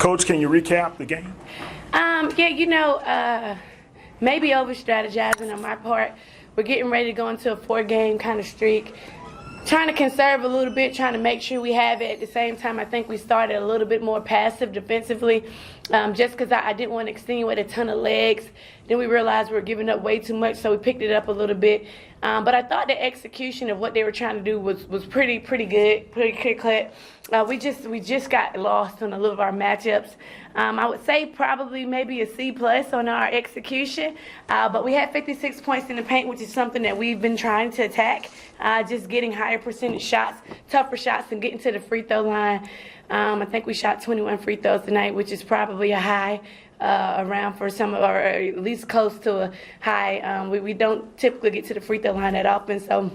Coach, can you recap the game? Maybe over-strategizing on my part. We're getting ready to go into a 4-game kind of streak. Trying to conserve a little bit, trying to make sure we have it. At the same time, I think we started a little bit more passive defensively, just because I didn't want to extenuate a ton of legs. Then we realized we were giving up way too much, so we picked it up a little bit. But I thought the execution of what they were trying to do was pretty good, pretty clear-cut. We just got lost on a little of our matchups. I would say probably maybe a C+ on our execution, but we had 56 points in the paint, which is something that we've been trying to attack. Just getting higher percentage shots, tougher shots, and getting to the free throw line. I think we shot 21 free throws tonight, which is probably a high around for some of, or at least close to a high. We don't typically get to the free throw line that often, so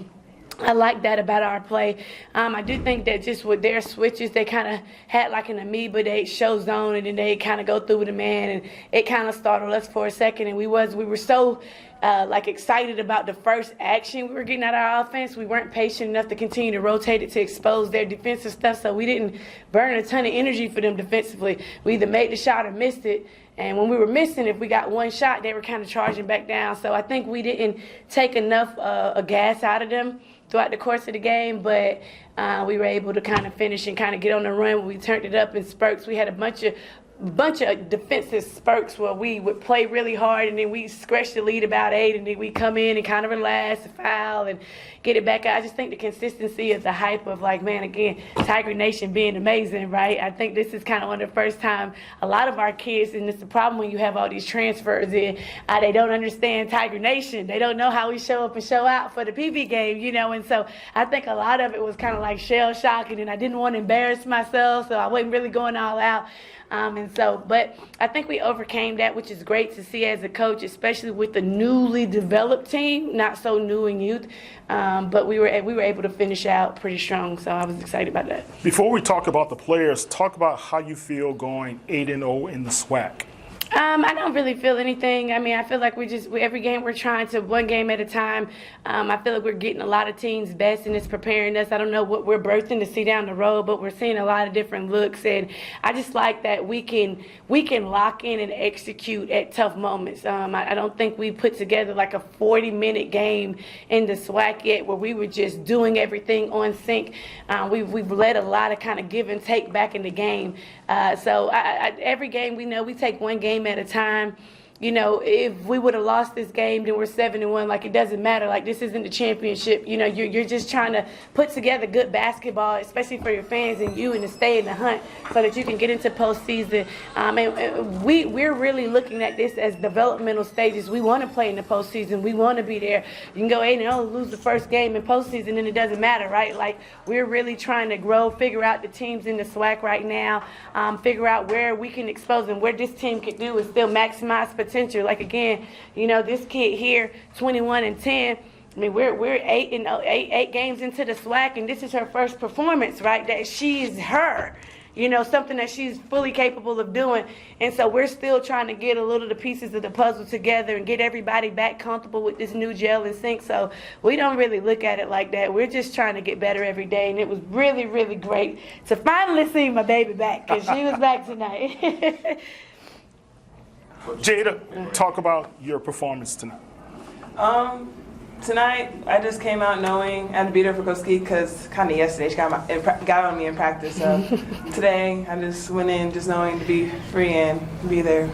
I like that about our play. I do think that just with their switches, they kind of had like an amoeba. They show zone, and then they kind of go through with a man, and it kind of startled us for a second. And we were so excited about the first action we were getting out of our offense. We weren't patient enough to continue to rotate it to expose their defensive stuff, so we didn't burn a ton of energy for them defensively. We either made the shot or missed it. And when we were missing, if we got one shot, they were kind of charging back down. So I think we didn't take enough gas out of them throughout the course of the game, but we were able to kind of finish and kind of get on the run. We turned it up in spurts. We had a bunch of defensive spurts where we would play really hard, and then we scratch the lead about 8, and then we come in and kind of relax, foul, and get it back out. I just think the consistency of the hype of, like, man, again, Tiger Nation being amazing, right? I think this is kind of one of the first time a lot of our kids, and it's the problem when you have all these transfers in, they don't understand Tiger Nation. They don't know how we show up and show out for the PV game, and so I think a lot of it was kind of like shell shocking, and I didn't want to embarrass myself, so I wasn't really going all out. But I think we overcame that, which is great to see as a coach, especially with the newly developed team, not so new in youth. But we were able to finish out pretty strong, so I was excited about that. Before we talk about the players, talk about how you feel going 8-0 in the SWAC. I don't really feel anything. I mean, I feel like every game we're trying to one game at a time. I feel like we're getting a lot of teams' best, and it's preparing us. I don't know what we're birthing to see down the road, but we're seeing a lot of different looks, and I just like that we can lock in and execute at tough moments. I don't think we put together like a 40-minute game in the SWAC yet where we were just doing everything on sync. We've let a lot of kind of give and take back in the game. So every game we take one game at a time. If we would have lost this game, then we're 7-1. Like, it doesn't matter. Like, this isn't the championship. You're just trying to put together good basketball, especially for your fans and you, and to stay in the hunt so that you can get into postseason. And we're really looking at this as developmental stages. We want to play in the postseason. We want to be there. You can go 8-0, lose the first game in postseason, and it doesn't matter, right? Like, we're really trying to grow, figure out the teams in the SWAC right now, figure out where we can expose them, where this team can do is still maximize potential. Like, again, this kid here, 21-10. I mean, we're 8 games into the SWAC, and this is her first performance, right? That she's her, something that she's fully capable of doing. And so we're still trying to get a little of the pieces of the puzzle together and get everybody back comfortable with this new gel and sync. So we don't really look at it like that. We're just trying to get better every day. And it was really, really great to finally see my baby back, because she was back tonight. Jaida, talk about your performance tonight. Tonight, I just came out knowing I had to be there for Coach Skeete, because kind of yesterday she got on me in practice. So today, I just went in just knowing to be free and be there.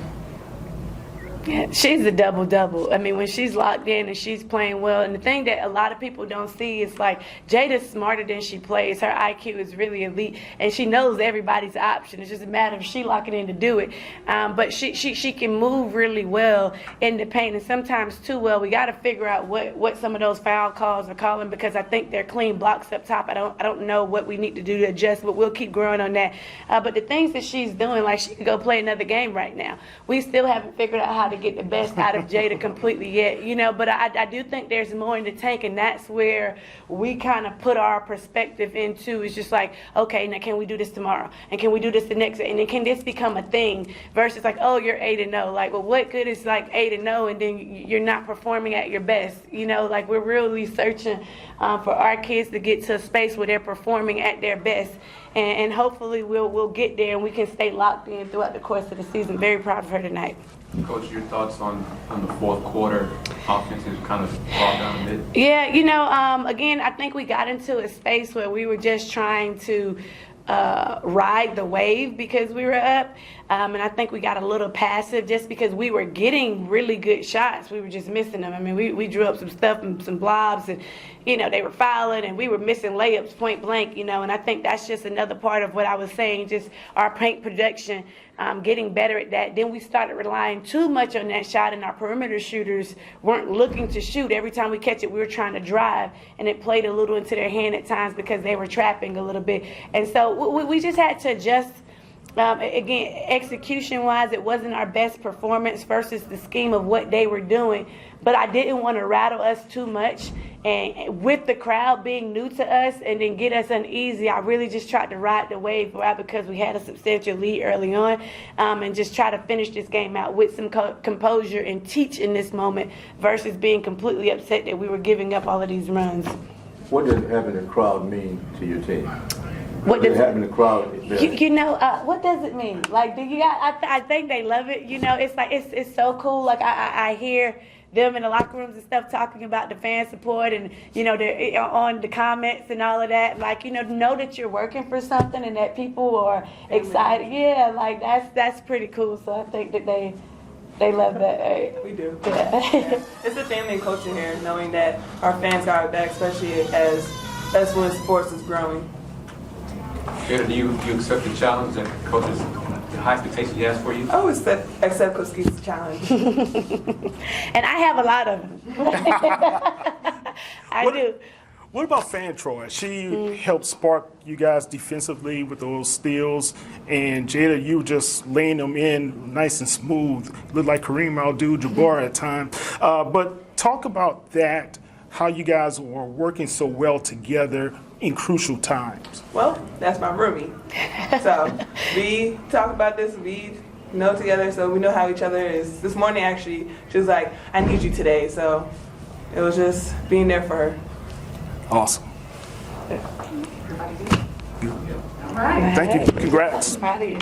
Yeah, she's a double-double. I mean, when she's locked in and she's playing well, and the thing that a lot of people don't see is, like, Jada's smarter than she plays. Her IQ is really elite, and she knows everybody's option. It's just a matter of she locking in to do it. But she can move really well in the paint, and sometimes too well. We got to figure out what some of those foul calls are calling, because I think they're clean blocks up top. I don't know what we need to do to adjust, but we'll keep growing on that. But the things that she's doing, like, she could go play another game right now. We still haven't figured out how to get the best out of Jaida completely yet, but I do think there's more in the tank, and that's where we kind of put our perspective into. It's just like, okay, now can we do this tomorrow, and can we do this the next day, and then can this become a thing, versus like, oh, you're 8-0. Like, well, what good is like 8-0 and then you're not performing at your best? Like, we're really searching for our kids to get to a space where they're performing at their best. and hopefully we'll get there and we can stay locked in throughout the course of the season. Very proud of her tonight. Coach, your thoughts on the fourth quarter offense is kind of brought down a bit? Yeah, again, I think we got into a space where we were just trying to ride the wave because we were up. And I think we got a little passive just because we were getting really good shots. We were just missing them. I mean, we drew up some stuff and some blobs and, they were fouling and we were missing layups point blank, and I think that's just another part of what I was saying, just our paint production, getting better at that. Then we started relying too much on that shot and our perimeter shooters weren't looking to shoot. Every time we catch it, we were trying to drive and it played a little into their hand at times because they were trapping a little bit. And so we just had to adjust. Again, execution-wise, it wasn't our best performance versus the scheme of what they were doing. But I didn't want to rattle us too much. And with the crowd being new to us and then get us uneasy, I really just tried to ride the wave right because we had a substantial lead early on and just try to finish this game out with some composure and teach in this moment versus being completely upset that we were giving up all of these runs. What does having a crowd mean to your team? What does having a crowd? What does it mean? Like, do you guys? I think they love it. It's like it's so cool. Like I hear them in the locker rooms and stuff talking about the fan support and they're on the comments and all of that. Like know that you're working for something and that people are excited. Yeah, like that's pretty cool. So I think that they love that. We do. Yeah. It's a family culture here, knowing that our fans got our back, especially as that's when sports is growing. Jaida, do you accept the challenge that coaches, the high expectations he has for you? I always accept Coach Skeete's challenge. And I have a lot of them. I do. What about Fan Troy? She helped spark you guys defensively with those steals, and Jaida, you just laying them in nice and smooth. Looked like Kareem Abdul-Jabbar at times. But talk about that, how you guys were working so well together in crucial times. Well, that's my roomie. So we talk about this, we know together, so we know how each other is. This morning, actually, she was like, I need you today. So it was just being there for her. Awesome. All right. Thank you. Congrats. Proud of you.